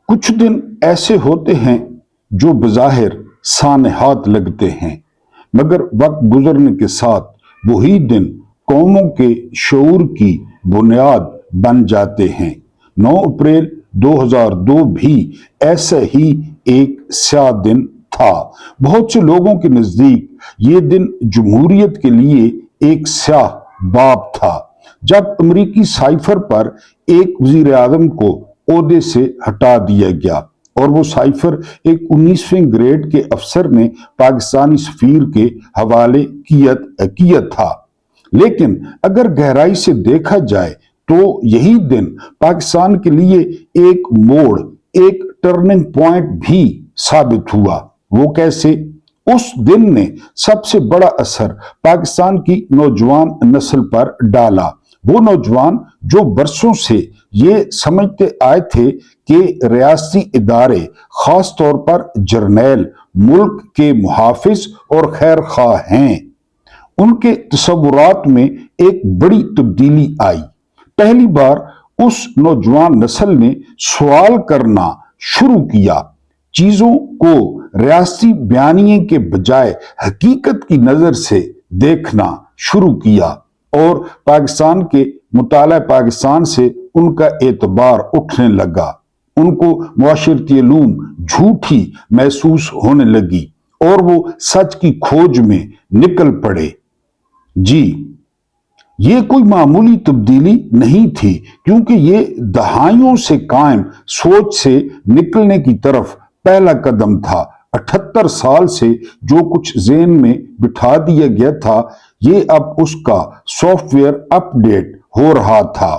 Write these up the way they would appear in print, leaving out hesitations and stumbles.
کچھ دن ایسے ہوتے ہیں جو بظاہر سانحات لگتے ہیں، مگر وقت گزرنے کے ساتھ وہی دن قوموں کے شعور کی بنیاد بن جاتے ہیں۔ 9 اپریل 2002 بھی ایسا ہی ایک سیاہ دن تھا۔ بہت سے لوگوں کے نزدیک یہ دن جمہوریت کے لیے ایک سیاہ باب تھا، جب امریکی سائفر پر ایک وزیر اعظم کو عہدے سے ہٹا دیا گیا اور وہ سائفر ایک 19ویں گریڈ کے افسر نے پاکستانی سفیر کے حوالے کیا تھا۔ لیکن اگر گہرائی سے دیکھا جائے تو یہی دن پاکستان کے لیے ایک موڑ، ایک ٹرننگ پوائنٹ بھی ثابت ہوا۔ وہ کیسے؟ اس دن نے سب سے بڑا اثر پاکستان کی نوجوان نسل پر ڈالا۔ وہ نوجوان جو برسوں سے یہ سمجھتے آئے تھے کہ ریاستی ادارے، خاص طور پر جرنیل، ملک کے محافظ اور خیر خواہ ہیں، ان کے تصورات میں ایک بڑی تبدیلی آئی۔ پہلی بار اس نوجوان نسل نے سوال کرنا شروع کیا، چیزوں کو ریاستی بیانیے کے بجائے حقیقت کی نظر سے دیکھنا شروع کیا، اور پاکستان کے مطالعہ پاکستان سے ان کا اعتبار اٹھنے لگا۔ ان کو معاشرتی علوم جھوٹی محسوس ہونے لگی اور وہ سچ کی کھوج میں نکل پڑے۔ جی، یہ کوئی معمولی تبدیلی نہیں تھی، کیونکہ یہ دہائیوں سے قائم سوچ سے نکلنے کی طرف پہلا قدم تھا۔ 78 سال سے جو کچھ ذہن میں بٹھا دیا گیا تھا، یہ اب اس کا سافٹ ویئر اپ ڈیٹ ہو رہا تھا۔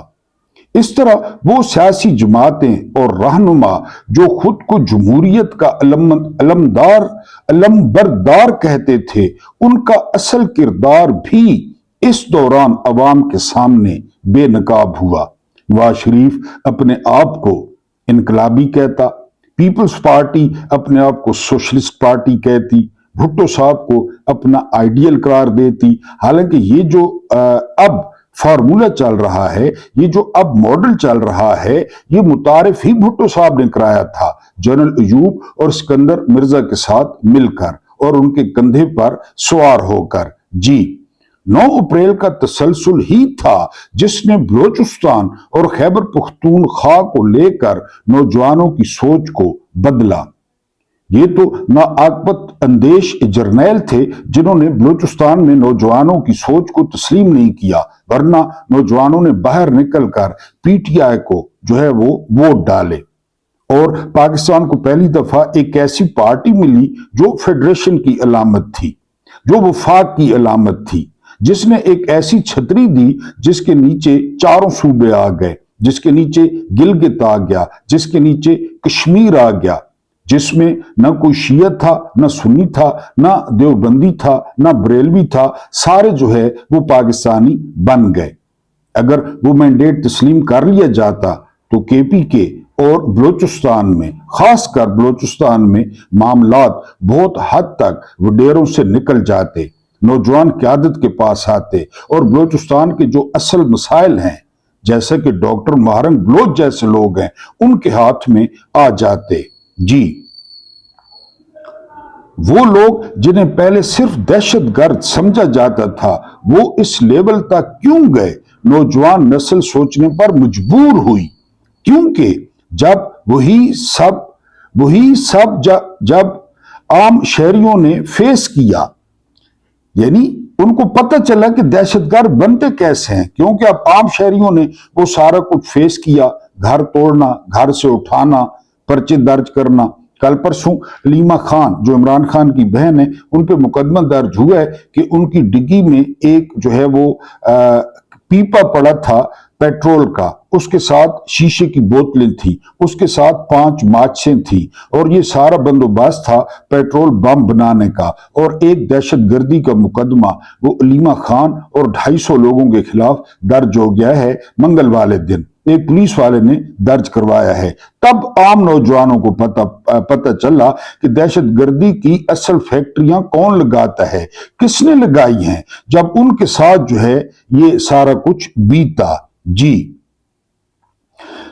اس طرح وہ سیاسی جماعتیں اور رہنما جو خود کو جمہوریت کا علمبردار کہتے تھے، ان کا اصل کردار بھی اس دوران عوام کے سامنے بے نقاب ہوا۔ نواز شریف اپنے آپ کو انقلابی کہتا، پیپلز پارٹی اپنے آپ کو سوشلسٹ پارٹی کہتی، بھٹو صاحب کو اپنا آئیڈیل قرار دیتی۔ حالانکہ یہ جو اب فارمولہ چل رہا ہے، یہ جو اب ماڈل چل رہا ہے، یہ متعارف ہی بھٹو صاحب نے کرایا تھا، جنرل ایوب اور اسکندر مرزا کے ساتھ مل کر اور ان کے کندھے پر سوار ہو کر۔ جی، 9 اپریل کا تسلسل ہی تھا جس نے بلوچستان اور خیبر پختونخوا کو لے کر نوجوانوں کی سوچ کو بدلا۔ یہ تو ناعاقبت اندیش جرنیل تھے جنہوں نے بلوچستان میں نوجوانوں کی سوچ کو تسلیم نہیں کیا، ورنہ نوجوانوں نے باہر نکل کر پی ٹی آئی کو وہ ووٹ ڈالے، اور پاکستان کو پہلی دفعہ ایک ایسی پارٹی ملی جو فیڈریشن کی علامت تھی، جو وفاق کی علامت تھی، جس نے ایک ایسی چھتری دی جس کے نیچے چاروں صوبے آ گئے، جس کے نیچے گلگت آ گیا، جس کے نیچے کشمیر آ گیا، جس میں نہ کوئی شیعہ تھا، نہ سنی تھا، نہ دیوبندی تھا، نہ بریلوی تھا، سارے وہ پاکستانی بن گئے۔ اگر وہ مینڈیٹ تسلیم کر لیا جاتا تو کے پی کے اور بلوچستان میں، خاص کر بلوچستان میں، معاملات بہت حد تک وڈیروں سے نکل جاتے، نوجوان قیادت کے پاس آتے اور بلوچستان کے جو اصل مسائل ہیں، جیسا کہ ڈاکٹر مہرنگ بلوچ جیسے لوگ ہیں، ان کے ہاتھ میں آ جاتے۔ جی، وہ لوگ جنہیں پہلے صرف دہشت گرد سمجھا جاتا تھا، وہ اس لیول تک کیوں گئے؟ نوجوان نسل سوچنے پر مجبور ہوئی، کیونکہ جب وہی سب جب عام شہریوں نے فیس کیا، یعنی ان کو پتہ چلا کہ دہشت گرد بنتے کیسے ہیں، کیونکہ اب عام شہریوں نے وہ سارا کچھ فیس کیا، گھر توڑنا، گھر سے اٹھانا، پرچے درج کرنا۔ کل پرسوں علیمہ خان جو عمران خان کی بہن ہے، ان پہ مقدمہ درج ہوا ہے کہ ان کی ڈگی میں ایک وہ پیپا پڑا تھا پیٹرول کا، اس کے ساتھ شیشے کی بوتلیں تھیں، اس کے ساتھ 5 ماچسیں تھیں، اور یہ سارا بندوبست تھا پیٹرول بم بنانے کا، اور ایک دہشت گردی کا مقدمہ وہ علیمہ خان اور 250 لوگوں کے خلاف درج ہو گیا ہے۔ منگل والے دن ایک پولیس والے نے درج کروایا ہے۔ تب عام نوجوانوں کو پتہ چلا کہ دہشت گردی کی اصل فیکٹریاں کون لگاتا ہے، کس نے لگائی ہیں، جب ان کے ساتھ یہ سارا کچھ بیتا۔ جی،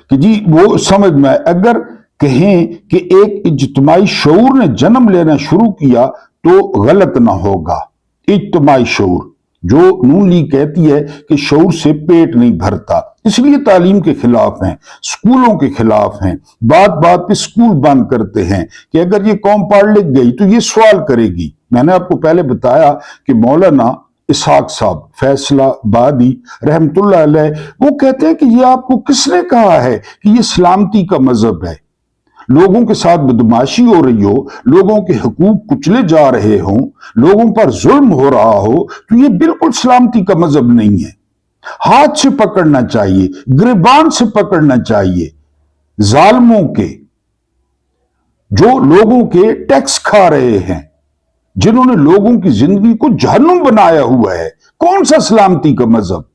کہ وہ سمجھ میں آئے۔ اگر कहें कि एक इज्तिमाई शऊर ने जन्म लेना शुरू किया तो गलत ना होगा। इज्तिमाई शऊर, जो नून लीग कहती है कि शऊर से पेट नहीं भरता, इसलिए तालीम के खिलाफ हैं, स्कूलों के खिलाफ हैं, बात बात पे स्कूल बंद करते हैं कि अगर ये कौम पढ़ लिख गई तो ये सवाल करेगी। मैंने आपको पहले बताया कि मौलाना इसहाक साहब फैसलाबादी रहमतुल्लाह अलैह, वो कहते हैं कि ये आपको किसने कहा है कि ये सलामती का मजहब है। लोगों के साथ बदमाशी हो रही हो, लोगों के हकूक कुचले जा रहे हों, लोगों पर जुल्म हो रहा हो, तो ये बिल्कुल सलामती का मजहब नहीं है। हाथ से पकड़ना चाहिए, गिरबान से पकड़ना चाहिए जालिमों के, जो लोगों के टैक्स खा रहे हैं, जिन्होंने लोगों की जिंदगी को जहन्नुम बनाया हुआ है। कौन सा सलामती का मजहब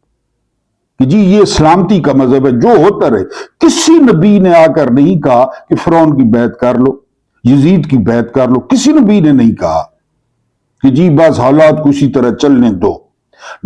कि जी ये सलामती का मजहब है, जो होता रहे। किसी नबी ने आकर नहीं कहा कि फिरौन की बैत कर लो, यजीद की बैत कर लो, किसी नबी ने नहीं कहा कि जी बस हालात को इसी तरह चलने दो।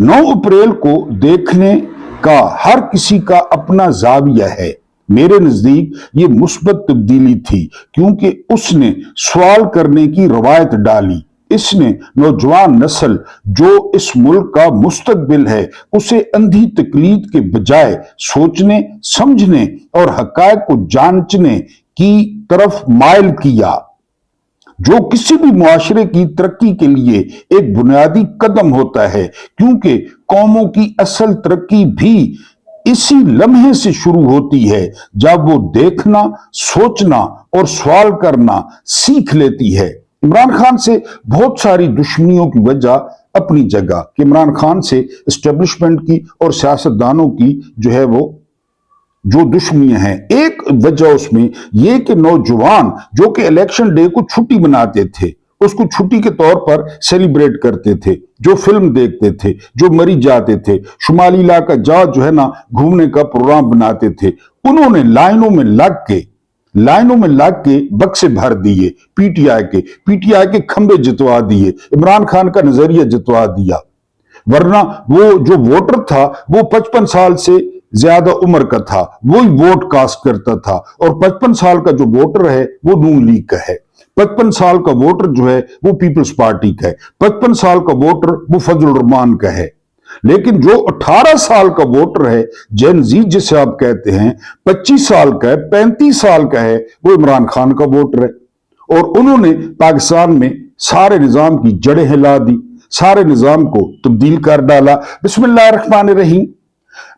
9 अप्रैल को देखने का हर किसी का अपना जाविया है। मेरे नजदीक ये मुस्बत तब्दीली थी, क्योंकि उसने सवाल करने की रवायत डाली। इसने नौजवान नस्ल जो इस मुल्क का मुस्तकबिल है, उसे अंधी तकलीद के बजाय सोचने, समझने और हकायक को जांचने की तरफ माइल किया, जो किसी भी मुआशरे की तरक्की के लिए एक बुनियादी कदम होता है, क्योंकि कौमों की असल तरक्की भी इसी लम्हे से शुरू होती है जब वो देखना, सोचना और सवाल करना सीख लेती है। इमरान खान से बहुत सारी दुश्मनियों की वजह अपनी जगह कि इमरान खान से एस्टेब्लिशमेंट की और सियासतदानों की जो है वो जो दुश्मनियां हैं, एक वजह उसमें यह कि नौजवान जो कि इलेक्शन डे को छुट्टी बनाते थे, उसको छुट्टी के तौर पर सेलिब्रेट करते थे, जो फिल्म देखते थे, जो मरी जाते थे, शुमाली इलाका जा जो है ना घूमने का प्रोग्राम बनाते थे, उन्होंने लाइनों में लग के बक्से भर दिए पीटीआई के खंबे जितवा दिए, इमरान खान का नजरिया जितवा दिया। वरना वो जो वोटर था वो 55 साल से ज्यादा उम्र का था, वही वोट कास्ट करता था। और 55 साल का जो वोटर है वो नून लीग का है, 55 साल का वोटर जो है वो पीपल्स पार्टी का है, 55 साल का वोटर वो फजल रहमान का है। लेकिन जो 18 साल का वोटर है, जेन जी जिसे आप कहते हैं, 25 साल का है, 35 साल का है, वो इमरान खान का वोटर है। और उन्होंने पाकिस्तान में सारे निजाम की जड़ें हिला दी, सारे निजाम को तब्दील कर डाला। बिस्मिल्लाहिर्रहमानिर्रहीम।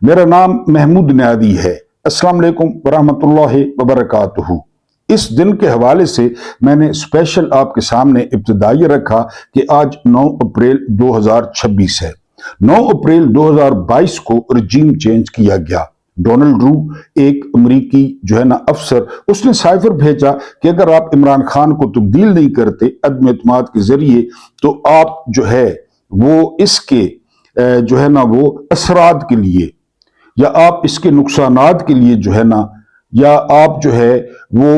मेरा नाम महमूद न्यादी है। अस्सलाम वालेकुम वरहमतुल्लाहि वबरकातुहू। इस दिन के हवाले से मैंने स्पेशल आपके सामने इब्तिदाई रखा कि आज 9 अप्रैल 2026 है। 9 अप्रैल 2022 को रजीम चेंज किया गया। डोनाल्ड रू, एक अमरीकी जो है ना अफसर, उसने साइफर भेजा कि अगर आप इमरान खान को तब्दील नहीं करते अदम एतमाद के जरिए, तो आप जो है वो इसके जो है ना वो असरात के लिए, या आप इसके नुकसानात के लिए जो है ना, या आप जो है वो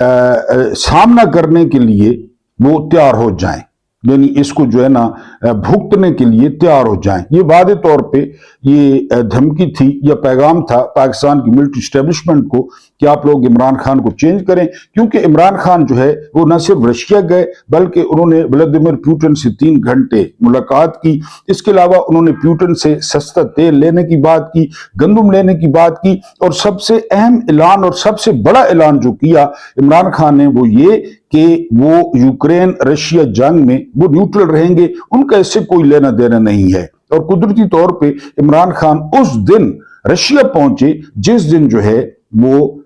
सामना करने के लिए वो तैयार हो जाएं, यानी इसको जो है ना भुगतने के लिए तैयार हो जाएं। ये वादे तौर पे ये धमकी थी या पैगाम था पाकिस्तान की मिलिट्री एस्टेब्लिशमेंट को कि आप लोग इमरान खान को चेंज करें, क्योंकि इमरान खान जो है वो न सिर्फ रशिया गए बल्कि उन्होंने व्लादिमीर पुतिन से 3 घंटे मुलाकात की। इसके अलावा उन्होंने पुतिन से सस्ता तेल लेने की बात की, गंदम लेने की बात की, और सबसे अहम ऐलान और सबसे बड़ा ऐलान जो किया इमरान खान ने वो ये कि वो यूक्रेन रशिया जंग में वो न्यूट्रल रहेंगे, उनका इससे कोई लेना देना नहीं है। और कुदरती तौर पे इमरान खान उस दिन रशिया पहुंचे जिस दिन जो है वो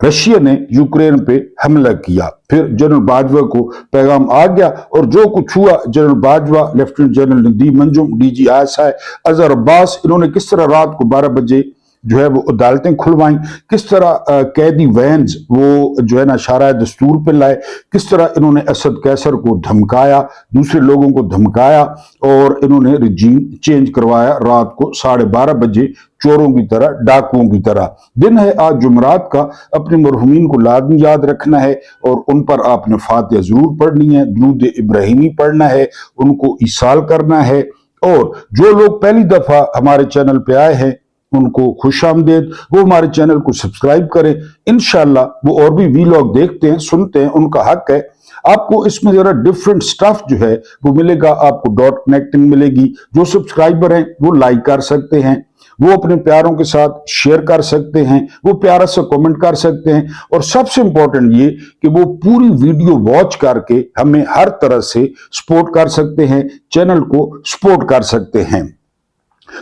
रशिया ने यूक्रेन पे हमला किया। फिर जनरल बाजवा को पैगाम आ गया और जो कुछ हुआ, general Bajwa, lieutenant general Nadeem Anjum, DG ISI Azhar Abbas, इन्होंने किस तरह रात को 12 बजे जो है वो अदालतें खुलवाई, किस तरह कैदी वैन्स वो जो है ना शाराए दस्तूर पे लाए, किस तरह इन्होंने असद कैसर को धमकाया, दूसरे लोगों को धमकाया, और इन्होंने रिजीम चेंज करवाया रात को 12:30 बजे, चोरों की तरह, डाकुओं की तरह। दिन है आज जुमरात का, अपने मरहुमीन को लाजमी याद रखना है और उन पर आपने फातिहा जरूर पढ़नी है, दुरूद इब्राहिमी पढ़ना है, उनको इसाल करना है। और जो लोग पहली दफा हमारे चैनल पे आए हैं उनको खुश आमदेद। वो हमारे चैनल को सब्सक्राइब करें। इंशाल्लाह वो और भी वीलॉग देखते हैं, सुनते हैं, उनका हक है। आपको इसमें जरा डिफरेंट स्टफ जो है वो मिलेगा। आपको डॉट कनेक्टिंग मिलेगी। जो सब्सक्राइबर हैं वो लाइक कर सकते हैं, वो अपने प्यारों के साथ शेयर कर सकते हैं, वो प्यारा सा कमेंट कर सकते हैं, और सबसे इंपॉर्टेंट ये कि वो पूरी वीडियो वॉच करके हमें हर तरह से सपोर्ट कर सकते हैं, चैनल को सपोर्ट कर सकते हैं।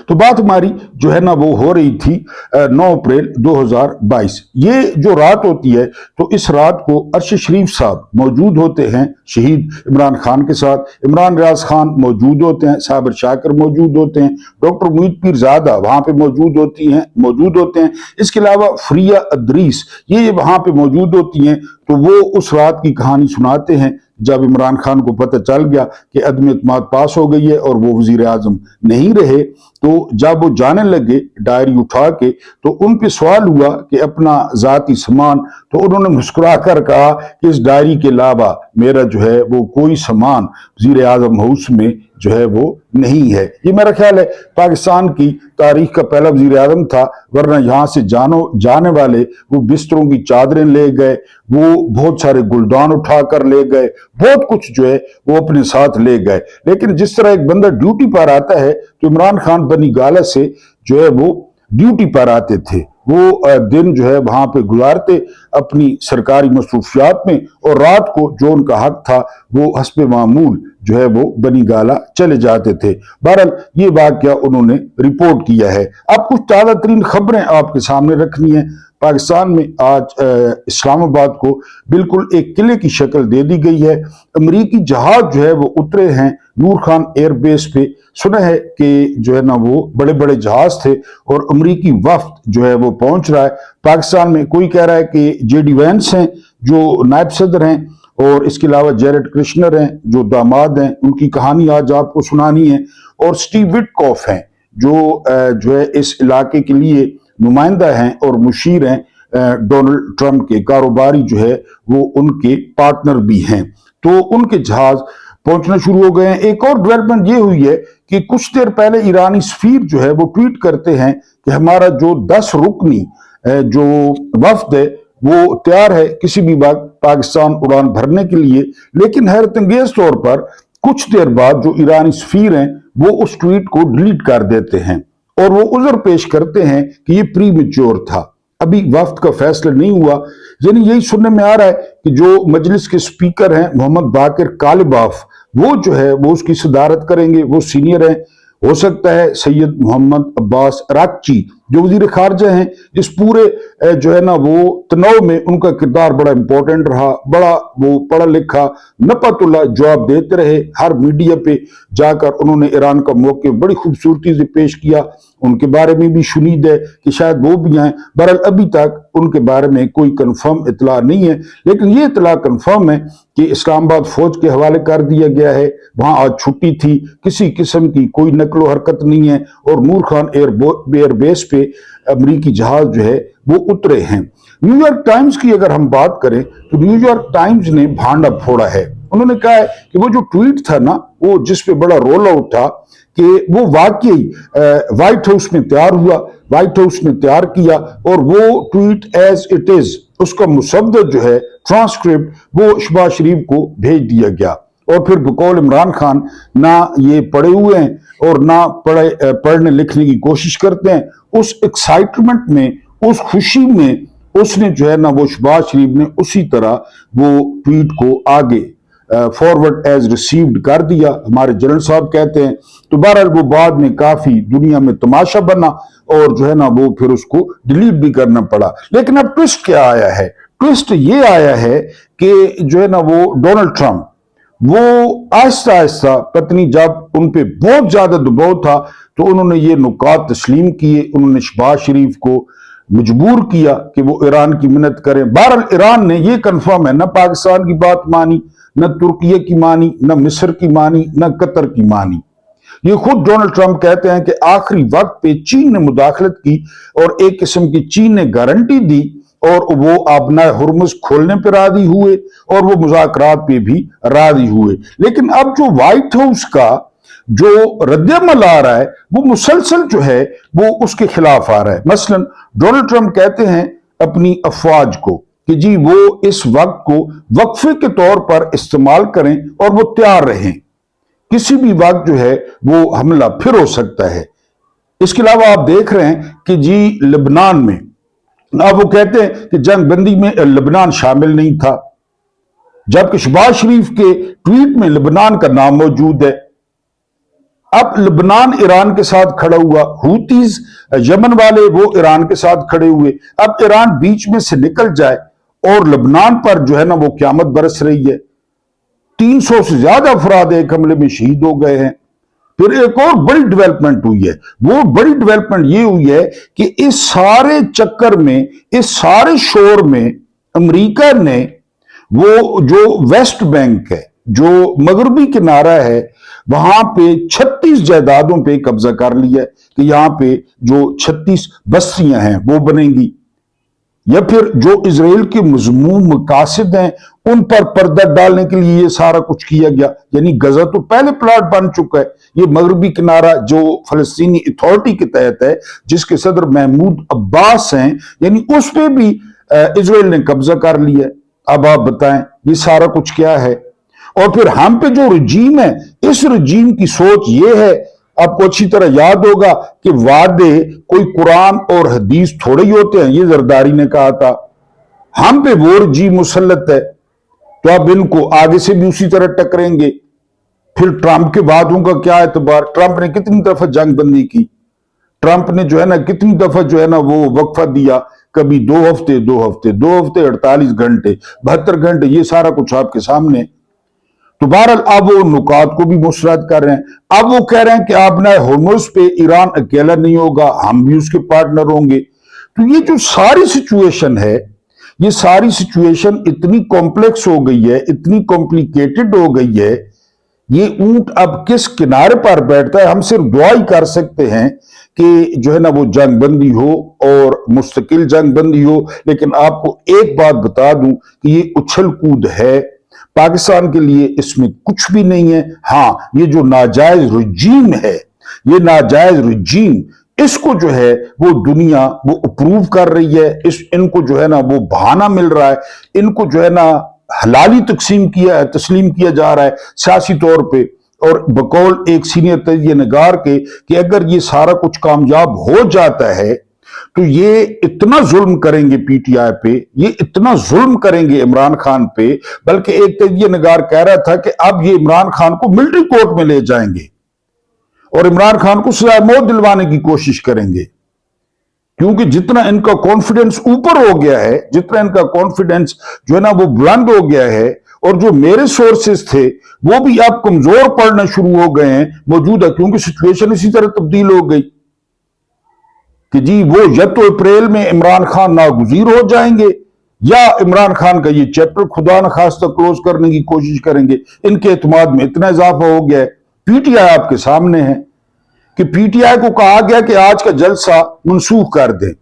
तो बात हमारी जो है ना वो हो रही थी 9 अप्रैल 2022। ये जो रात होती है तो इस रात को अरशद शरीफ साहब मौजूद होते हैं शहीद इमरान खान के साथ। इमरान रियाज खान मौजूद होते हैं, साबिर शाकिर मौजूद होते हैं, डॉक्टर मुईद पीरजादा वहां पे मौजूद होते हैं। इसके अलावा फरिया अदरीस ये वहां पे मौजूद होती हैं। तो वो उस रात की कहानी सुनाते हैं जब इमरान खान को पता चल गया कि अदम इत्मीनान पास हो गई है और वो वजीर आजम नहीं रहे। तो जब वो जाने लगे डायरी उठा के तो उन पे सवाल हुआ कि अपना जाती सामान, तो उन्होंने मुस्कुरा कर कहा कि इस डायरी के अलावा मेरा जो है वो कोई सामान वजीर आजम हाउस में जो है वो नहीं है। ये मेरा ख्याल है पाकिस्तान की तारीख का पहला वजीर आजम था, वरना यहाँ से जाने वाले वो बिस्तरों की चादरें ले गए, वो बहुत सारे गुलदान उठा कर ले गए, बहुत कुछ जो है वो अपने साथ ले गए। लेकिन जिस तरह एक बंदा ड्यूटी पर आता है तो इमरान खान बनी गाला से जो है वो ड्यूटी पर आते थे। वो दिन जो है वहां पे गुजारते अपनी सरकारी मसरूफियात में, और रात को जो उनका हक था वो हस्बे मामूल जो है वो बनी गाला चले जाते थे। बहरहाल ये वाकया उन्होंने रिपोर्ट किया है। अब कुछ ताज़ा तरीन खबरें आपके सामने रखनी है। पाकिस्तान में आज इस्लामाबाद को बिल्कुल एक किले की शक्ल दे दी गई है। अमरीकी जहाज जो है वो उतरे हैं नूर खान एयरबेस पे। सुना है कि जो है ना वो बड़े बड़े जहाज थे और अमरीकी वफ्द जो है वो पहुंच रहा है पाकिस्तान में। कोई कह रहा है कि जेडी वैंस हैं जो नायब सदर हैं, और इसके अलावा जेरेड कृष्णर हैं जो दामाद हैं, उनकी कहानी आज आपको सुनानी है। और स्टीव विटकॉफ हैं जो है इस इलाके के लिए नुमाइंदा हैं और मुशीर हैं डोनाल्ड ट्रंप के, कारोबारी जो है वो उनके पार्टनर भी हैं। तो उनके जहाज पहुंचना शुरू हो गए हैं। एक और डेवलपमेंट ये हुई है कि कुछ देर पहले ईरानी सफीर जो है वो ट्वीट करते हैं कि हमारा जो 10 रुकनी जो वफ्द है वो तैयार है किसी भी वक्त पाकिस्तान उड़ान भरने के लिए। लेकिन हैरत अंगेज तौर पर कुछ देर बाद जो ईरानी सफीर हैं वो उस ट्वीट को डिलीट कर देते हैं और वो उज़र पेश करते हैं कि ये प्री मैच्योर था, अभी वफ्द का फैसला नहीं हुआ। यानी यही सुनने में आ रहा है कि जो मजलिस के स्पीकर हैं मोहम्मद बाकिर कालिबाफ, वो जो है वो उसकी सदारत करेंगे, वो सीनियर हैं। हो सकता है सैयद मोहम्मद अब्बास अराक्ची जो वजीर खारजा हैं, इस पूरे जो है ना वो तनाव में उनका किरदार बड़ा इंपॉर्टेंट रहा। बड़ा वो पढ़ा लिखा नपतुल्ला जवाब देते रहे, हर मीडिया पे जाकर उन्होंने ईरान का मौके बड़ी खूबसूरती से पेश किया। उनके बारे में भी शुनीद है कि शायद वो भी आए। बहरहाल अभी तक उनके बारे में कोई कंफर्म इतला नहीं है, लेकिन ये इतला कंफर्म है कि इस्लामाबाद फौज के हवाले कर दिया गया है। वहां आज छुट्टी थी, किसी किस्म की कोई नकलो हरकत नहीं है, और नूर खान एयरबेस पे अमरीकी जहाज जो है वो उतरे हैं। न्यूयॉर्क टाइम्स की अगर हम बात करें तो न्यूयॉर्क टाइम्स ने भांडा फोड़ा है। उन्होंने कहा है कि वो जो ट्वीट था ना वो जिसपे बड़ा रोल आउट था कि वो वाकई व्हाइट हाउस में तैयार हुआ, व्हाइट हाउस ने तैयार किया, और वो ट्वीट एज इट इज उसका मुसद्दर जो है ट्रांसक्रिप्ट वो शहबाज शरीफ को भेज दिया गया। और फिर बकौल इमरान खान ना ये पढ़े हुए हैं और ना पढ़ने लिखने की कोशिश करते हैं। उस एक्साइटमेंट में, उस खुशी में उसने जो है ना वो शहबाज शरीफ ने उसी तरह वो ट्वीट को आगे फॉरवर्ड एज रिसीव्ड कर दिया, हमारे जनरल साहब कहते हैं। तो बहरहाल वो बाद में काफी दुनिया में तमाशा बना और जो है ना वो फिर उसको डिलीट भी करना पड़ा। लेकिन अब ट्विस्ट क्या आया है? ट्विस्ट ये आया है कि जो है ना वो डोनाल्ड ट्रंप वो आहिस्ता आहिस्ता पत्नी जब उन पे बहुत ज्यादा दबाव था तो उन्होंने ये नुकात तस्लीम किए। उन्होंने शहबाज शरीफ को मजबूर किया कि वो ईरान की मदद करें। बहरहाल ईरान ने ये कंफर्म है, न पाकिस्तान की बात मानी, न तुर्की की मानी, न मिस्र की मानी, न कतर की मानी। ये खुद डोनाल्ड ट्रंप कहते हैं कि आखिरी वक्त पे चीन ने मुदाखलत की और एक किस्म की चीन ने गारंटी दी और वो अपना हुर्मुज खोलने पर राजी हुए और वो मुज़ाकरात पे भी राजी हुए। लेकिन अब जो व्हाइट हाउस का जो रद्द-ए-अमल आ रहा है वो मुसलसल जो है वो उसके खिलाफ आ रहा है। मसलन डोनाल्ड ट्रंप कहते हैं अपनी अफवाज को कि जी वो इस वक्त को वक्फे के तौर पर इस्तेमाल करें और वो तैयार रहें, किसी भी वक्त जो है वो हमला फिर हो सकता है। इसके अलावा आप देख रहे हैं कि जी लेबनान में अब वो कहते हैं कि जंग बंदी में लेबनान शामिल नहीं था, जबकि शहबाज शरीफ के ट्वीट में लेबनान का नाम मौजूद है। अब लेबनान ईरान के साथ खड़ा हुआ, हूतीज यमन वाले वो ईरान के साथ खड़े हुए। अब ईरान बीच में से निकल जाए और लेबनान पर जो है ना वो क़यामत बरस रही है। 300 से ज्यादा अफराद एक हमले में शहीद हो गए हैं। फिर एक और बड़ी डेवलपमेंट हुई है, वो बड़ी डेवलपमेंट ये हुई है कि इस सारे चक्कर में, इस सारे शोर में अमेरिका ने वो जो वेस्ट बैंक है, जो मगरबी किनारा है, वहां पे 36 जायदादों पे कब्जा कर लिया है कि यहां पे जो 36 बस्तियां हैं वो बनेंगी, या फिर जो इजराइल के मजमूम मकासद हैं उन पर पर्दा डालने के लिए ये सारा कुछ किया गया। यानी गजा तो पहले प्लाट बन चुका है, ये मगरबी किनारा जो फलस्तीनी अथॉरिटी के तहत है, जिसके सदर महमूद अब्बास हैं, यानी उस पर भी इजराइल ने कब्जा कर लिया है। अब आप बताएं ये सारा कुछ क्या है। और फिर हम पे जो रजीम है, इस रजीम की सोच ये है, आपको अच्छी तरह याद होगा कि वादे कोई कुरान और हदीस थोड़े ही होते हैं, ये जरदारी ने कहा था। हम पे वो रजीम मुसल्लत है, तो अब इनको आगे से भी उसी तरह टकरेंगे। फिर ट्रंप के वादों का क्या एतबार, ट्रंप ने कितनी दफा जंग बंदी की, ट्रंप ने जो है ना कितनी दफा जो है ना वो वक्फा दिया, कभी 2 हफ्ते 2 हफ्ते 2 हफ्ते 48 घंटे 72 घंटे, ये सारा कुछ आपके सामने। तो बहरहाल अब वो नुकात को भी मुस्तरद कर रहे हैं। अब वो कह रहे हैं कि आप ना होर्मुज पे ईरान अकेला नहीं होगा, हम भी उसके पार्टनर होंगे। तो ये जो सारी सिचुएशन है, ये सारी सिचुएशन इतनी कॉम्प्लेक्स हो गई है, इतनी कॉम्प्लिकेटेड हो गई है, ये ऊंट अब किस किनारे पर बैठता है। हम सिर्फ दुआ ही कर सकते हैं कि जो है ना वो जंग बंदी हो और मुस्तकिल जंग बंदी हो। लेकिन आपको एक बात बता दूं कि ये उछल कूद है, पाकिस्तान के लिए इसमें कुछ भी नहीं है। हाँ, ये जो नाजायज रजीम है, ये नाजायज रजीम, इसको जो है वो दुनिया वो अप्रूव कर रही है। इनको जो है ना वो बहाना मिल रहा है, इनको जो है ना हलाली तस्लीम किया जा रहा है सियासी तौर पे। और बकौल एक सीनियर तजिया निगार के कि अगर ये सारा कुछ कामयाब हो जाता है तो ये इतना जुल्म करेंगे पीटीआई पे, ये इतना जुल्म करेंगे इमरान खान पे। बल्कि एक तजिया निगार कह रहा था कि अब ये इमरान खान को मिलिट्री कोर्ट में ले जाएंगे और इमरान खान को सजा मौत दिलवाने की कोशिश करेंगे, क्योंकि जितना इनका कॉन्फिडेंस ऊपर हो गया है, जितना इनका कॉन्फिडेंस जो है ना वो बुलंद हो गया है, और जो मेरे सोर्सेस थे वो भी अब कमजोर पड़ना शुरू हो गए हैं मौजूदा, क्योंकि सिचुएशन इसी तरह तब्दील हो गई कि जी वो या तो अप्रैल में इमरान खान नागुजीर हो जाएंगे या इमरान खान का ये चैप्टर खुदा न खास्ता क्लोज करने की कोशिश करेंगे। इनके एतमाद में इतना इजाफा हो गया है। पीटीआई आपके सामने है कि पीटीआई को कहा गया कि आज का जलसा मनसूख कर दें।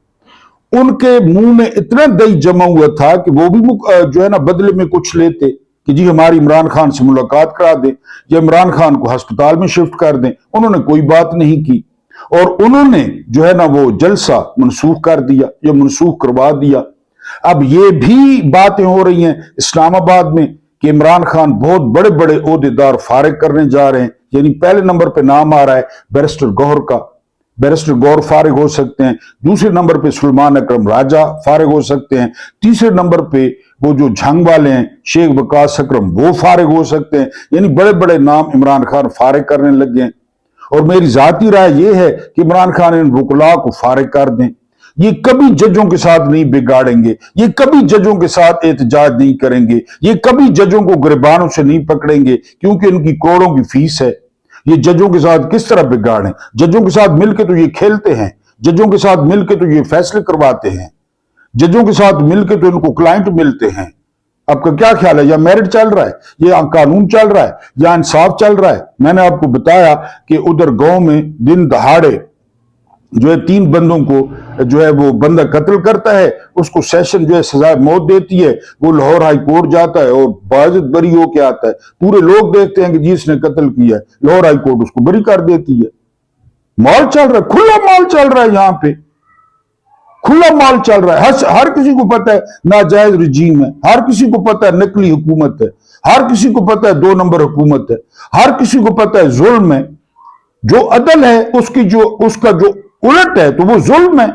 उनके मुंह में इतना दही जमा हुआ था कि वो भी जो है ना बदले में कुछ लेते कि जी हमारी इमरान खान से मुलाकात करा दें या इमरान खान को अस्पताल में शिफ्ट कर दें। उन्होंने कोई बात नहीं की और उन्होंने जो है ना वो जलसा मनसूख कर दिया या मनसूख करवा दिया। अब ये भी बातें हो रही हैं इस्लामाबाद में कि इमरान खान बहुत बड़े बड़े ओहदेदार फारिग करने जा रहे हैं। यानी पहले नंबर पे नाम आ रहा है बैरिस्टर गौहर का, बैरिस्टर गौहर फारिग हो सकते हैं। दूसरे नंबर पे सुलेमान अकरम राजा फारिग हो सकते हैं। तीसरे नंबर पे वो जो झंग वाले हैं शेख वकास अकरम, वो फारिग हो सकते हैं। यानी बड़े बड़े नाम इमरान खान फारिग करने लग गए। और मेरी जाती राय यह है कि इमरान खान इन वकला को फारिग कर दें। ये कभी जजों के साथ नहीं बिगाड़ेंगे, ये कभी जजों के साथ एहतजाज नहीं करेंगे, ये कभी जजों को गिरबानों से नहीं पकड़ेंगे, क्योंकि इनकी करोड़ों की फीस है। ये जजों के साथ किस तरह बिगाड़ें? जजों के साथ मिलकर तो ये खेलते हैं, जजों के साथ मिलकर तो ये फैसले करवाते हैं, जजों के साथ मिलकर तो इनको क्लाइंट मिलते हैं। आपका क्या ख्याल है? या मेरिट चल रहा है, या कानून चल रहा है, या इंसाफ चल रहा है? मैंने आपको बताया कि उधर गांव में दिन दहाड़े جو ہے 3 بندوں کو جو ہے وہ بندہ قتل کرتا ہے، اس کو سیشن جو ہے سزائے موت دیتی ہے، وہ لاہور ہائی کورٹ جاتا ہے اور باعزت بری ہو کے آتا ہے، پورے لوگ دیکھتے ہیں کہ جس نے قتل کیا ہے، لاہور ہائی کورٹ اس کو بری کر دیتی ہے۔ مال چل رہا ہے، کھلا مال چل رہا ہے، یہاں پہ کھلا مال چل رہا ہے، ہر کسی کو پتہ ہے ناجائز رجیم ہے، ہر کسی کو پتہ ہے نقلی حکومت ہے، ہر کسی کو پتہ ہے 2 نمبر حکومت ہے، ہر کسی کو پتہ ہے ظلم ہے، جو عدل ہے اس کا جو الٹ ہے تو وہ ظلم ہے،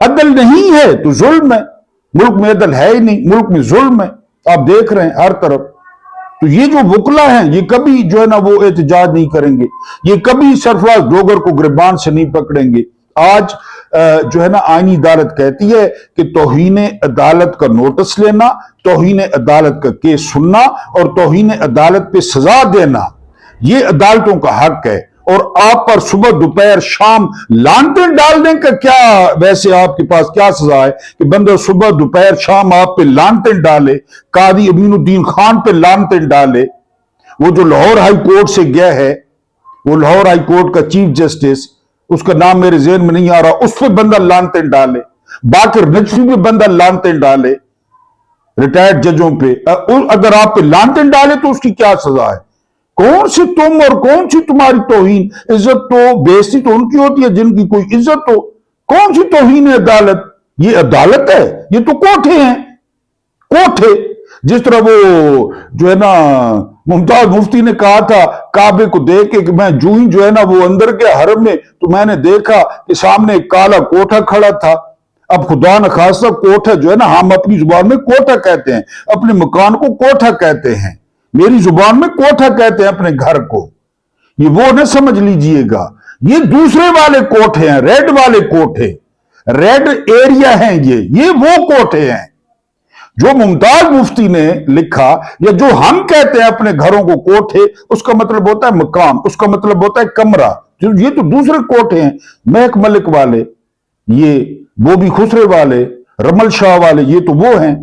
عدل نہیں ہے تو ظلم ہے، ملک میں عدل ہے ہی نہیں، ملک میں ظلم ہے، آپ دیکھ رہے ہیں ہر طرف۔ تو یہ جو وکلا ہیں یہ کبھی جو ہے نا وہ احتجاج نہیں کریں گے، یہ کبھی سرفراز ڈوگر کو گریبان سے نہیں پکڑیں گے۔ آج جو ہے نا آئینی عدالت کہتی ہے کہ توہین عدالت کا نوٹس لینا، توہین عدالت کا کیس سننا اور توہین عدالت پہ سزا دینا یہ عدالتوں کا حق ہے، اور آپ پر صبح دوپہر شام لانتیں ڈالنے کا کیا، ویسے آپ کے پاس کیا سزا ہے کہ بندہ صبح دوپہر شام آپ پہ لانتیں ڈالے، قاضی امین الدین خان پہ لانتیں ڈالے، وہ جو لاہور ہائی کورٹ سے گیا ہے، وہ لاہور ہائی کورٹ کا چیف جسٹس، اس کا نام میرے ذہن میں نہیں آ رہا، اس پہ بندہ لانتیں ڈالے، باقر نقوی پہ بندہ لانتیں ڈالے، ریٹائرڈ ججوں پہ اگر آپ پہ لانتیں ڈالے تو اس کی کیا سزا ہے؟ کون سی تم اور کون سی تمہاری توہین؟ عزت تو بےعزتی تو ان کی ہوتی ہے جن کی کوئی عزت ہو، کون سی توہین عدالت؟ یہ عدالت ہے؟ یہ تو کوٹھے ہیں، کوٹھے۔ جس طرح وہ جو ہے نا ممتاز مفتی نے کہا تھا کعبے کو دیکھ کے کہ میں جو ہی جو ہے نا وہ اندر گیا حرم میں تو میں نے دیکھا کہ سامنے ایک کالا کوٹھا کھڑا تھا۔ اب خدا نخواستہ کوٹھا جو ہے نا ہم اپنی زبان میں کوٹھا کہتے ہیں، اپنے مکان کو کوٹھا کہتے ہیں، میری زبان میں کوٹھا کہتے ہیں اپنے گھر کو، یہ وہ نہ سمجھ لیجئے گا، یہ دوسرے والے کوٹھے ہیں، ریڈ والے کوٹھے، ریڈ ایریا ہیں، یہ وہ کوٹھے ہیں جو ممتاز مفتی نے لکھا، یا جو ہم کہتے ہیں اپنے گھروں کو کوٹھے، اس کا مطلب ہوتا ہے مقام، اس کا مطلب ہوتا ہے کمرہ، یہ تو دوسرے کوٹھے ہیں، مہک ملک والے، یہ بوبی خسرے والے، رمل شاہ والے، یہ تو وہ ہیں،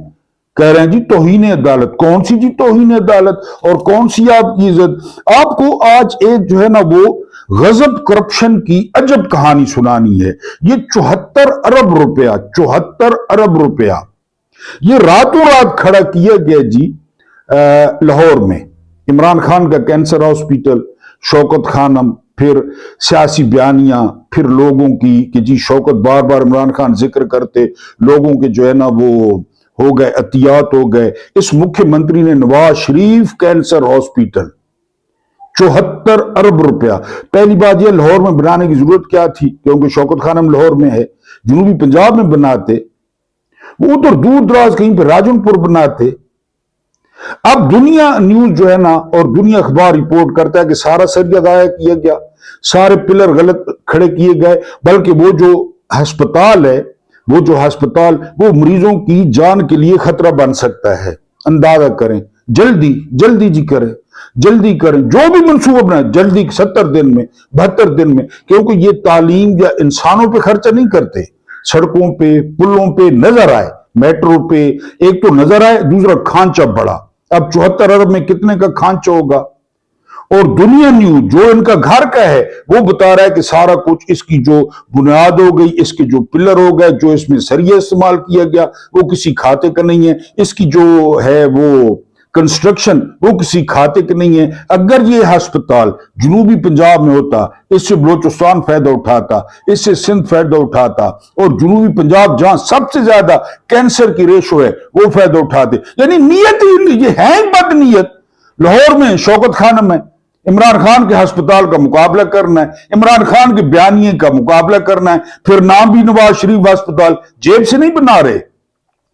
کہہ رہے ہیں جی توہین عدالت۔ کون سی جی توہین عدالت اور کون سی آپ کی عزت؟ آپ کو آج ایک جو ہے نا وہ غضب کرپشن کی عجب کہانی سنانی ہے۔ یہ 74 ارب روپیہ، 74 ارب روپیہ یہ راتوں رات کھڑا کیا گیا جی لاہور میں، عمران خان کا کینسر ہاسپٹل، شوکت خانم، پھر سیاسی بیانیاں، پھر لوگوں کی کہ جی شوکت بار بار عمران خان ذکر کرتے، لوگوں کے جو ہے نا وہ ہو گئے عطیات ہو گئے، اس مکھیہ منتری نے نواز شریف کینسر ہاسپٹل 74 ارب روپیہ۔ پہلی بات یہ لاہور میں بنانے کی ضرورت کیا تھی، کیونکہ شوکت خانم لاہور میں ہے، جنوبی پنجاب میں بناتے، وہ ادھر دور دراز کہیں پہ راجن پور بناتے۔ اب دنیا نیوز جو ہے نا اور دنیا اخبار رپورٹ کرتا ہے کہ سارا سریا ضائع کیا گیا، سارے پلر غلط کھڑے کیے گئے، بلکہ وہ جو ہسپتال ہے، وہ مریضوں کی جان کے لیے خطرہ بن سکتا ہے۔ اندازہ کریں، جلدی جی کریں، جلدی کریں، جو بھی منصوبہ بنائیں جلدی، 70 دن میں، 72 دن میں، کیونکہ یہ تعلیم یا انسانوں پہ خرچہ نہیں کرتے، سڑکوں پہ، پلوں پہ نظر آئے، میٹرو پہ، ایک تو نظر آئے، دوسرا کھانچہ بڑا۔ اب 74 ارب میں کتنے کا کھانچہ ہوگا؟ اور دنیا نیوز جو ان کا گھر کا ہے وہ بتا رہا ہے کہ سارا کچھ اس کی جو بنیاد ہو گئی، اس کے جو پلر ہو گئے، جو اس میں سریہ استعمال کیا گیا وہ کسی کھاتے کا نہیں ہے، اس کی جو ہے وہ کنسٹرکشن وہ کسی کھاتے کے نہیں ہے۔ اگر یہ ہسپتال جنوبی پنجاب میں ہوتا، اس سے بلوچستان فائدہ اٹھاتا، اس سے سندھ فائدہ اٹھاتا، اور جنوبی پنجاب جہاں سب سے زیادہ کینسر کی ریشو ہے وہ فائدہ اٹھاتے۔ یعنی نیت ہی، یہ ہے بد نیت۔ لاہور میں شوکت خانم میں عمران خان کے ہسپتال کا مقابلہ کرنا ہے، عمران خان کے بیانیے کا مقابلہ کرنا ہے، پھر نام بھی نواز شریف ہسپتال، جیب سے نہیں بنا رہے،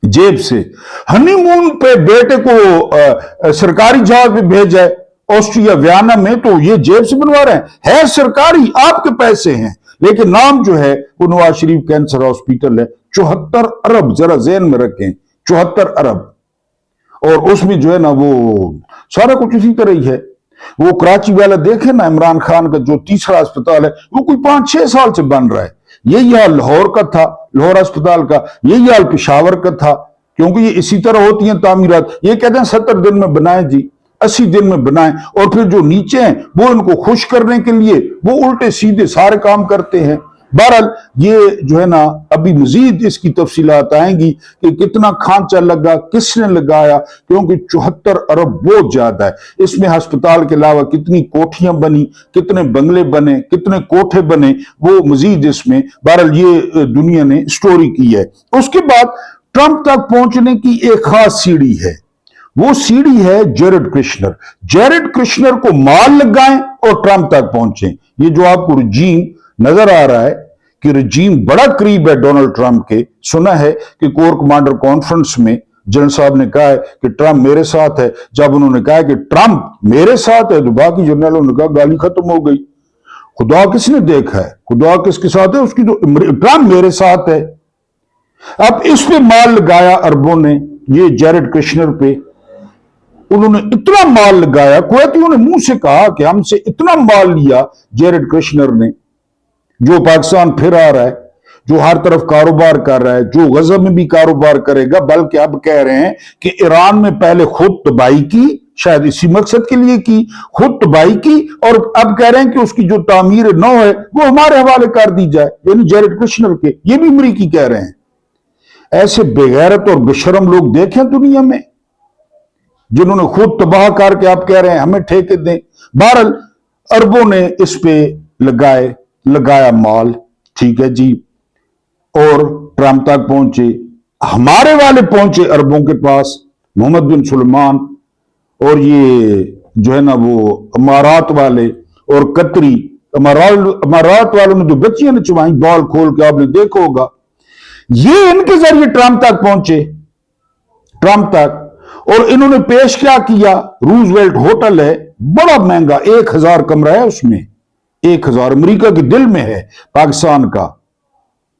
جیب سے۔ ہنی مون پہ بیٹے کو سرکاری جہاز پہ بھیجا ہے آسٹریا ویانا میں، تو یہ جیب سے بنوا رہے ہیں، ہے سرکاری، آپ کے پیسے ہیں، لیکن نام جو ہے وہ نواز شریف کینسر ہاسپٹل ہے۔ 74 ارب ذرا ذہن میں رکھیں، 74 ارب، اور اس میں جو ہے نا وہ سارا کچھ اسی طرح ہی ہے۔ وہ کراچی والا دیکھیں نا، عمران خان کا جو تیسرا اسپتال ہے وہ کوئی 5-6 سال سے بن رہا ہے۔ یہی حال لاہور کا تھا، لاہور اسپتال کا، یہی حال پشاور کا تھا، کیونکہ یہ اسی طرح ہوتی ہیں تعمیرات۔ یہ کہتے ہیں 70 دن میں بنائیں جی، 80 دن میں بنائیں، اور پھر جو نیچے ہیں وہ ان کو خوش کرنے کے لیے وہ الٹے سیدھے سارے کام کرتے ہیں۔ बहरहाल ये जो है ना अभी मजीद इसकी तफसीलात आएंगी कि कितना खांचा लगा, किसने लगाया, क्योंकि 74 अरब बहुत ज्यादा है। इसमें अस्पताल के अलावा कितनी कोठियां बनी, कितने बंगले बने, कितने कोठे बने, वो मजीद इसमें बहरहाल ये दुनिया ने स्टोरी की है। उसके बाद ट्रंप तक पहुंचने की एक खास सीढ़ी है, वो सीढ़ी है जेरेड कृष्णर। जेरेड कृष्णर को माल लगाएं और ट्रंप तक पहुंचे। ये जो आपको रजीम नजर आ रहा है कि रजीम बड़ा करीब है डोनाल्ड ट्रंप के। सुना है कि कोर कमांडर कॉन्फ्रेंस में जनरल साहब ने कहा है कि ट्रंप मेरे साथ है। जब उन्होंने कहा कि ट्रंप मेरे साथ है तो बाकी जनरलों ने कहा गाली खत्म हो गई। खुदा किसने देखा है, खुदा किसके साथ है, उसकी तो ट्रंप मेरे साथ है। अब इस पे माल लगाया अरबों ने, ये जेरेड कृष्णर पे उन्होंने इतना माल लगाया। कुवैतियों ने मुंह से कहा कि हमसे इतना माल लिया जेरेड कृष्णर ने, जो पाकिस्तान फिर आ रहा है, जो हर तरफ कारोबार कर रहा है, जो गजब में भी कारोबार करेगा, बल्कि अब कह रहे हैं कि ईरान में पहले खुद तबाही की, शायद इसी मकसद के लिए की, खुद तबाही की, और अब कह रहे हैं कि उसकी जो तामीर नौ है वो हमारे हवाले कर दी जाए, यानी जेरेड कृष्णर के। ये भी अमरीकी कह रहे हैं। ऐसे बेगैरत और बेशरम लोग देखें दुनिया में, जिन्होंने खुद तबाह करके आप कह रहे हैं हमें ठेके दें। बहरहाल अरबों ने इस पे लगाया माल, ठीक है जी, और ट्रंप तक पहुंचे। हमारे वाले पहुंचे अरबों के पास, मोहम्मद बिन सुलेमान और ये जो है ना वो अमारात वाले और कतरी। अमारात वालों ने तो बच्चियां नचवाई बॉल खोल के, आपने देखा होगा। ये इनके जरिए ट्रंप तक पहुंचे, ट्रंप तक। और इन्होंने पेश क्या किया, रूजवेल्ट होटल है, बड़ा महंगा, 1000 कमरा है उसमें, 1000 अमेरिका के दिल में है पाकिस्तान का।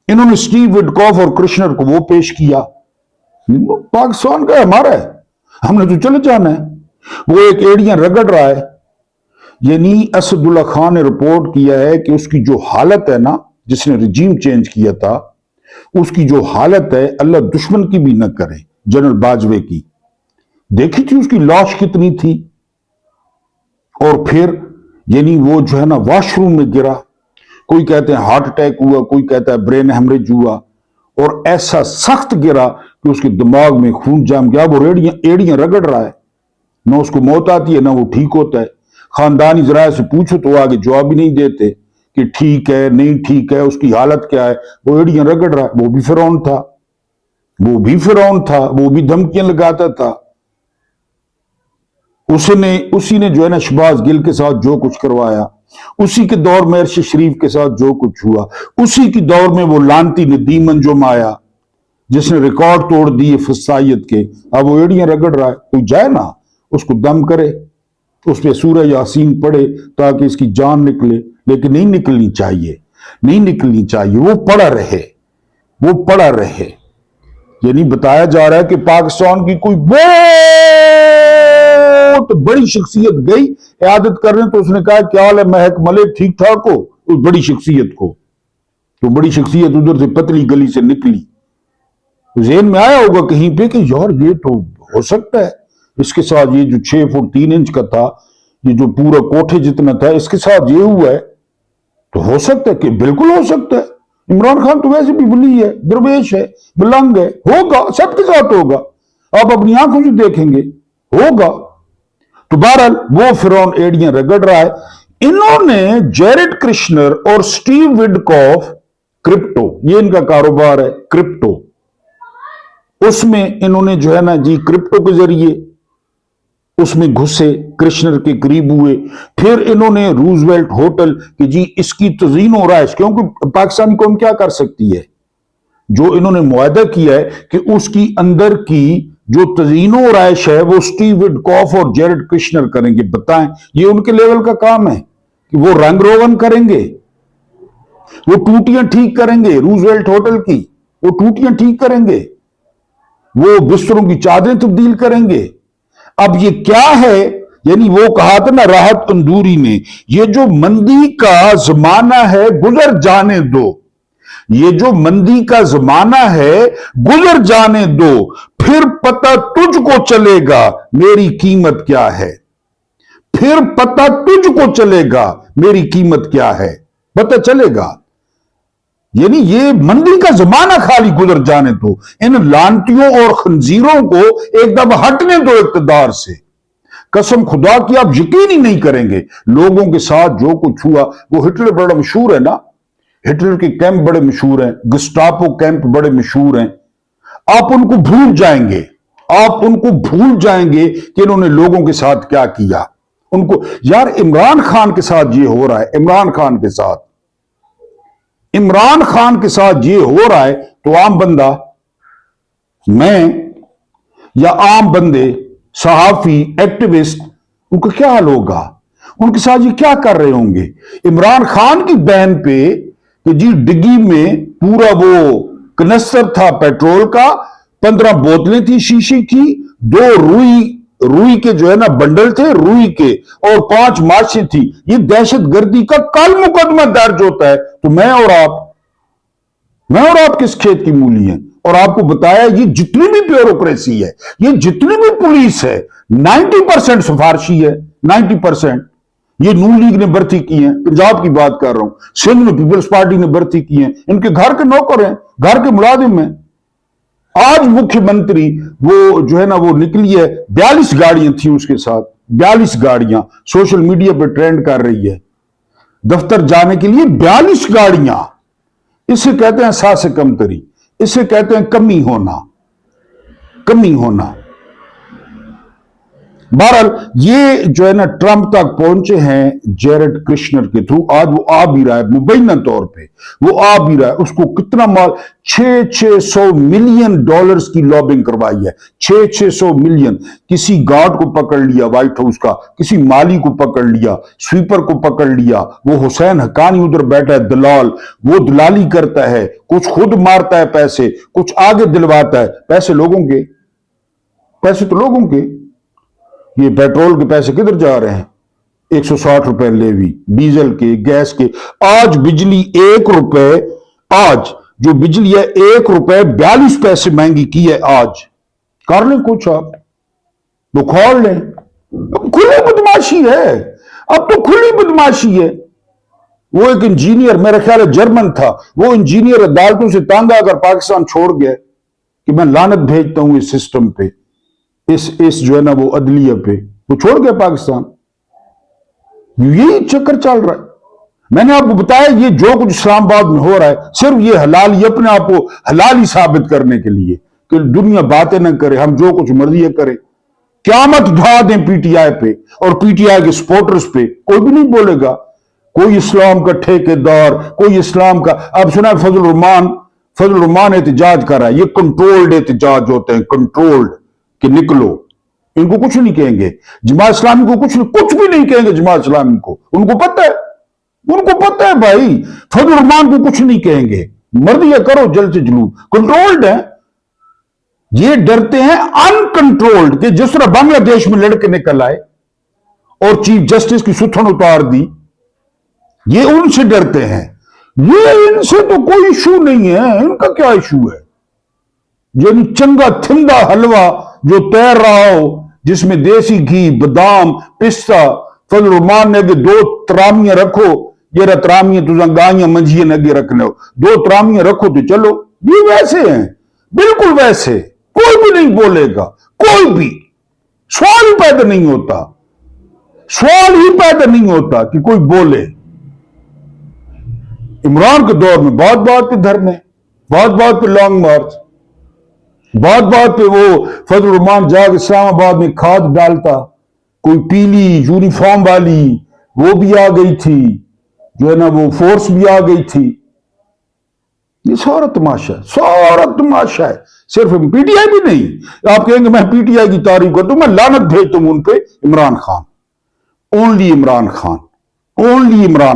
इन्होंने स्टीव विटकॉफ और कृष्णर को वो पेश किया। पाकिस्तान का हमारा है, हमने तो चले जाना है। वो एक एड़ियां रगड़ रहा है। यानी असदुल्ला खान ने रिपोर्ट किया है कि उसकी जो हालत है ना, जिसने रजीम चेंज किया था, उसकी जो हालत है अल्लाह दुश्मन की भी न करे। जनरल बाजवे की देखी थी उसकी लाश कितनी थी। और फिर यानी वो जो है ना वॉशरूम में गिरा, कोई कहते हैं हार्ट अटैक हुआ, कोई कहता है ब्रेन हेमरेज हुआ, और ऐसा सख्त गिरा कि उसके दिमाग में खून जम गया। वो एड़ियां रगड़ रहा है, ना उसको मौत आती है ना वो ठीक होता है। खानदानी जराये से पूछो तो आगे जवाब भी नहीं देते कि ठीक है नहीं ठीक है, उसकी हालत क्या है। वो एड़ियां रगड़ रहा है। वो भी फिरौन था, वो भी फिरौन था, वो भी धमकियां लगाता था। उसी ने जो है ना शहबाज गिल के साथ जो कुछ करवाया, उसी के दौर में अरशद शरीफ के साथ जो कुछ हुआ, उसी के दौर में वो लानती नदीम अंजुम आया जिसने रिकॉर्ड तोड़ दिए फसायत के। अब वो एड़ियां रगड़ रहा है। कोई जाए ना उसको दम करे, उस पर सूरह यासीन पढ़े ताकि इसकी जान निकले, लेकिन नहीं निकलनी चाहिए, नहीं निकलनी चाहिए। वो पड़ा रहे, वो पड़ा रहे। यानी बताया जा रहा है कि पाकिस्तान की कोई बहुत बड़ी शख्सियत गई इयादत करने, तो उसने कहा क्या हाल है महक मलिक, ठीक ठाक हो। उस बड़ी शख्सियत को, तो बड़ी शख्सियत उधर से पतली गली से निकली। ज़हन में आया होगा कहीं पे कि यार ये तो हो सकता है, इसके साथ ये जो 6 फुट 3 इंच का था, ये जो पूरा कोठे जितना था, इसके साथ ये हुआ है, तो हो सकता है कि बिल्कुल हो सकता है। इमरान खान तो वैसे भी वली है, दरवेश है, मलंग है, होगा, सबके साथ होगा। आप अपनी आंखों से देखेंगे, होगा। तो बहरहाल वो फिरौन एड़ियां रगड़ रहा है। इन्होंने जेरेड कृष्णर और स्टीव विटकॉफ, क्रिप्टो, ये इनका कारोबार है, क्रिप्टो, उसमें इन्होंने जो है ना जी क्रिप्टो के जरिए उसमें घुसे, कृष्णर के करीब हुए। फिर इन्होंने रूजवेल्ट होटल कि जी इसकी तज़ीन हो रहा है, क्योंकि पाकिस्तानी कौम क्या कर सकती है, जो इन्होंने मुआहदा किया है कि उसकी अंदर की जो तज़ीनो राइश है वो स्टीव विटकॉफ और जेरेड कृष्णर करेंगे। बताएं, ये उनके लेवल का काम है कि वो रंग रोगन करेंगे, वो टूटियां ठीक करेंगे रूजवेल्ट होटल की, वो टूटियां ठीक करेंगे, वो बिस्तरों की चादरें तब्दील करेंगे। अब ये क्या है, यानी वो कहा था ना राहत अंदूरी ने, ये जो मंदी का जमाना है गुजर जाने दो, ये जो मंदी का जमाना है गुजर जाने दो, फिर पता तुझको चलेगा मेरी कीमत क्या है, फिर पता तुझको चलेगा मेरी कीमत क्या है, पता चलेगा। यानी ये मंदी का जमाना खाली गुजर जाने दो, इन लानतियों और खंजीरों को एक दफा हटने दो इक्तदार से। कसम खुदा की आप यकीन ही नहीं करेंगे लोगों के साथ जो कुछ हुआ। वो हिटलर बड़ा मशहूर है ना, हिटलर के कैंप बड़े मशहूर हैं, गस्टापो कैंप बड़े मशहूर हैं। आप उनको भूल जाएंगे, आप उनको भूल जाएंगे कि इन्होंने लोगों के साथ क्या किया। उनको यार इमरान खान के साथ ये हो रहा है, इमरान खान के साथ ये हो रहा है, तो आम बंदा, मैं या आम बंदे, सहाफी, एक्टिविस्ट, उनका क्या हाल होगा? उनके साथ ये क्या कर रहे होंगे? इमरान खान की बहन पे कि जी डिग्गी में पूरा वो कनस्तर था पेट्रोल का, 15 बोतलें थी शीशी की, 2 रुई के जो है ना बंडल थे रुई के, और 5 माचें थी। ये दहशतगर्दी का कल मुकदमा दर्ज होता है, तो मैं और आप किस खेत की मूली हैं? और आपको बताया ये जितनी भी ब्यूरोक्रेसी है, ये जितनी भी पुलिस है, 90% सिफारशी है, 90%। ये नून लीग ने भर्ती की है, पंजाब की बात कर रहा हूं, सिंध में पीपल्स पार्टी ने भर्ती की है, इनके घर के नौकर हैं, घर के मुलाजिम हैं। आज मुख्यमंत्री वो जो है ना वो निकली है, 42 गाड़ियां थी उसके साथ, 42 गाड़ियां सोशल मीडिया पे ट्रेंड कर रही है, दफ्तर जाने के लिए 42 गाड़ियां। इसे कहते हैं सासे कमतरी, इसे कहते हैं कमी होना। बहरहाल ये जो है ना ट्रंप तक पहुंचे हैं जेरेड कृष्णर के थ्रू। आज वो आ भी रहा है, मुबैना तौर पे वो आ भी रहा है। उसको कितना माल, 600 मिलियन डॉलर्स की लॉबिंग करवाई है, 600 मिलियन। किसी गार्ड को पकड़ लिया व्हाइट हाउस का, किसी माली को पकड़ लिया, स्वीपर को पकड़ लिया, वो हुसैन हक्कानी उधर बैठा है दलाल, वो दलाली करता है, कुछ खुद मारता है पैसे, कुछ आगे दिलवाता है। पैसे लोगों के, पैसे तो लोगों के। ये पेट्रोल के पैसे किधर जा रहे हैं? 160 रुपए लेवी, डीजल के, गैस के। आज बिजली 1 रुपए, आज जो बिजली है 1 रुपए 42 पैसे महंगी की है। आज कर लें कुछ, आप तो खोल लें। खुली बदमाशी है, अब तो खुली बदमाशी है। वो एक इंजीनियर, मेरा ख्याल है जर्मन था, वो इंजीनियर अदालतों से तंग आकर पाकिस्तान छोड़ गया कि मैं लानत भेजता हूं इस सिस्टम पे, इस जो है ना वो अदलिया पे, वो छोड़ गया पाकिस्तान। यही चक्कर चल रहा है। मैंने आपको बताया ये जो कुछ इस्लामाबाद में हो रहा है, सिर्फ ये हलाल, ये अपने आप को हलाल ही साबित करने के लिए कि दुनिया बातें न करे, हम जो कुछ मर्जी करें। क़यामत उठा दें पीटीआई पे और पीटीआई के सपोर्टर्स पे, कोई भी नहीं बोलेगा। कोई इस्लाम का ठेकेदार, कोई इस्लाम का, अब सुना फजल रहमान एहतजाज कर रहा है। ये कंट्रोल्ड एहतजाज होते हैं, कंट्रोल्ड, कि निकलो। इनको कुछ नहीं कहेंगे, जमात इस्लामी को कुछ भी नहीं कहेंगे। जमात इस्लामी को उनको पता है भाई, फजल रहमान को कुछ नहीं कहेंगे, मर्जी करो जल्द से जलूद। कंट्रोल्ड है, ये डरते हैं अनकंट्रोल्ड के। जिस तरह बांग्लादेश में लड़के निकल आए और चीफ जस्टिस की सुथन उतार दी, ये उनसे डरते हैं। ये इनसे तो कोई इशू नहीं है, इनका क्या इशू है? यानी चंगा थिंदा हलवा जो तैर रहा हो, जिसमें देसी घी, बादाम, पिस्ता, फजल रहमान ने 2 तरामियां रखो, ये तरामियां तुझा गाइयां मंझियां अगे रखने हो, 2 तरामियां रखो तो चलो। ये वैसे हैं, बिल्कुल वैसे। कोई भी नहीं बोलेगा, कोई भी। सवाल ही पैदा नहीं होता कि कोई बोले। इमरान के दौर में बात बात पे धरने, बात बात पे लॉन्ग मार्च, बात बात पे वो फजल रहमान जाग इस्लामाबाद में खाद डालता, कोई पीली यूनिफॉर्म वाली वो भी आ गई थी, जो है ना वो फोर्स भी आ गई थी। ये सारा तमाशा है। सिर्फ पीटीआई भी नहीं। आप कहेंगे मैं पीटीआई की तारीफ करता हूं, मैं लानत भेजता हूं उन पे। इमरान खान, ओनली इमरान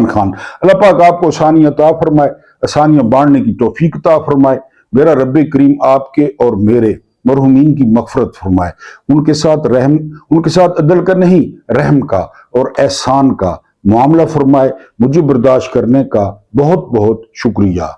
खान। अल्लाह पाक आपको आसानियां अता फरमाए, आसानियां बांटने की तौफीक अता फरमाए। मेरा रब्बे करीम आपके और मेरे मरहुमीन की मगफरत फरमाए। उनके साथ अदल का नहीं, रहम का और एहसान का मामला फरमाए। मुझे बर्दाश्त करने का बहुत बहुत शुक्रिया।